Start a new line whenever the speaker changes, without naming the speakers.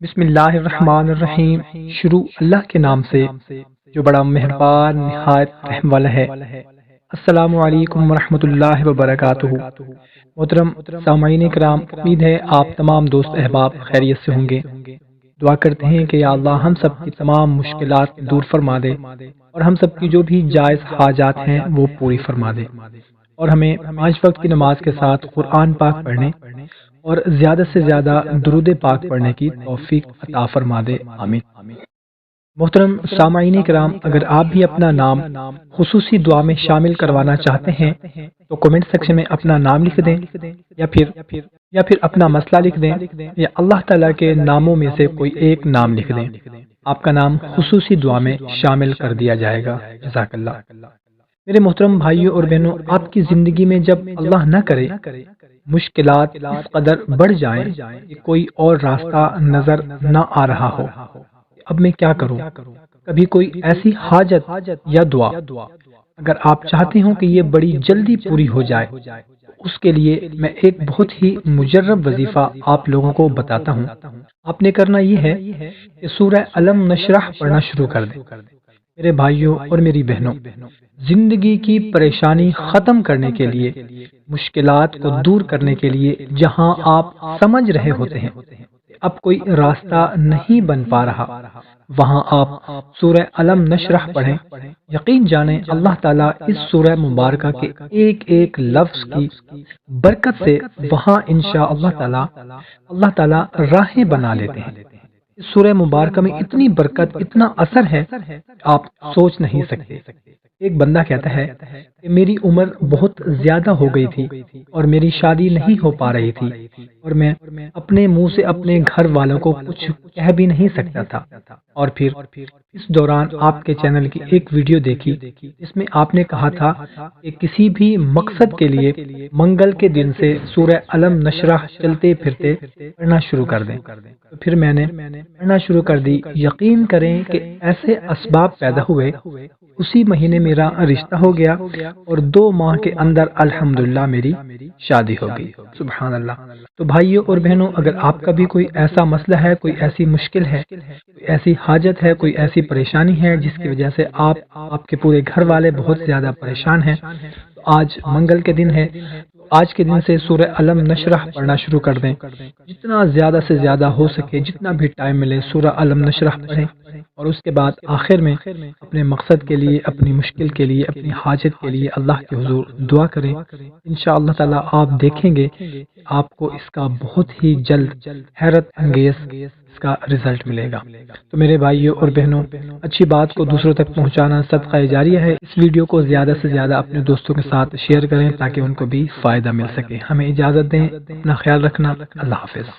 بسم اللہ الرحمن الرحیم۔ شروع اللہ کے نام سے جو بڑا مہربان نہایت رحم والا ہے۔ السلام علیکم ورحمۃ اللہ وبرکاتہ۔ محترم سامعین کرام، امید ہے آپ تمام دوست احباب خیریت سے ہوں گے۔ دعا کرتے ہیں کہ یا اللہ ہم سب کی تمام مشکلات دور فرما دے اور ہم سب کی جو بھی جائز حاجات ہیں وہ پوری فرما دے، اور ہمیں 5 وقت کی نماز کے ساتھ قرآن پاک پڑھنے اور زیادہ سے زیادہ درود پاک پڑھنے کی توفیق عطا فرما دے، آمین۔ محترم سامعین کرام، اگر آپ بھی اپنا نام خصوصی دعا میں شامل کروانا چاہتے ہیں تو کمنٹ سیکشن میں اپنا نام لکھ دیں یا پھر اپنا مسئلہ لکھ دیں، یا اللہ تعالیٰ کے ناموں میں سے کوئی ایک نام لکھ دیں۔ آپ کا نام خصوصی دعا میں شامل کر دیا جائے گا۔ جزاک اللہ۔ میرے محترم بھائیوں اور بہنوں، آپ کی زندگی میں جب اللہ نہ کرے مشکلات اس قدر بڑھ جائیں کہ کوئی اور راستہ نظر نہ آ رہا ہو، اب میں کیا کروں؟ کبھی کوئی ایسی حاجت یا دعا اگر آپ چاہتے ہوں کہ یہ بڑی جلدی پوری ہو جائے، اس کے لیے میں ایک بہت ہی مجرب وظیفہ آپ لوگوں کو بتاتا ہوں۔ آپ نے کرنا یہ ہے کہ سورہ الم نشرح پڑھنا شروع کر دیں۔ میرے بھائیوں اور میری بہنوں، زندگی کی پریشانی ختم کرنے کے لیے، مشکلات کو دور کرنے کے لیے جہاں آپ سمجھ رہے ہوتے ہیں اب کوئی راستہ نہیں بن پا رہا، وہاں آپ سورہ الم نشرح پڑھیں۔ یقین جانیں اللہ تعالیٰ اس سورہ مبارکہ کے ایک ایک لفظ کی برکت سے وہاں انشاءاللہ اللہ تعالیٰ راہیں بنا لیتے ہیں۔ اس سورہ مبارکہ میں اتنی برکت، اتنا اثر ہے آپ سوچ نہیں سکتے۔ ایک بندہ کہتا ہے کہ میری عمر بہت زیادہ ہو گئی تھی اور میری شادی نہیں ہو پا رہی تھی، اور میں اپنے منہ سے اپنے گھر والوں کو کچھ کہہ بھی نہیں سکتا تھا، اور پھر اس دوران آپ کے چینل کی ایک ویڈیو دیکھی جس میں آپ نے کہا تھا کہ کسی بھی مقصد کے لیے منگل کے دن سے سورہ الم نشرح چلتے پھرتے پڑھنا شروع کر دیں۔ تو پھر میں نے پڑھنا شروع کر دی۔ یقین کریں کہ ایسے اسباب پیدا ہوئے، اسی مہینے میرا رشتہ ہو گیا اور 2 ماہ کے اندر الحمدللہ میری شادی ہو گئی۔ سبحان اللہ۔ تو بھائیوں اور بہنوں، اگر آپ کا بھی کوئی ایسا مسئلہ ہے، کوئی ایسی مشکل ہے، کوئی ایسی حاجت ہے، کوئی ایسی پریشانی ہے جس کی وجہ سے آپ کے پورے گھر والے بہت زیادہ پریشان ہیں، تو آج منگل کے دن ہے، آج کے دن سے سورہ الم نشرح پڑھنا شروع کر دیں۔ جتنا زیادہ سے زیادہ ہو سکے، جتنا بھی ٹائم ملے، سورہ الم نشرح پڑھیں، اور اس کے بعد آخر میں اپنے مقصد کے لیے، اپنی مشکل کے لیے، اپنی حاجت کے لیے اللہ کے حضور دعا کریں۔ انشاءاللہ تعالی آپ دیکھیں گے آپ کو اس کا بہت ہی جلد حیرت انگیز اس کا رزلٹ ملے گا۔ تو میرے بھائیوں اور بہنوں، اچھی بات کو دوسروں تک پہنچانا صدقہ جاریہ ہے۔ اس ویڈیو کو زیادہ سے زیادہ اپنے دوستوں کے ساتھ شیئر کریں تاکہ ان کو بھی فائدہ مل سکے۔ ہمیں اجازت دیں، اپنا خیال رکھنا۔ اللہ حافظ۔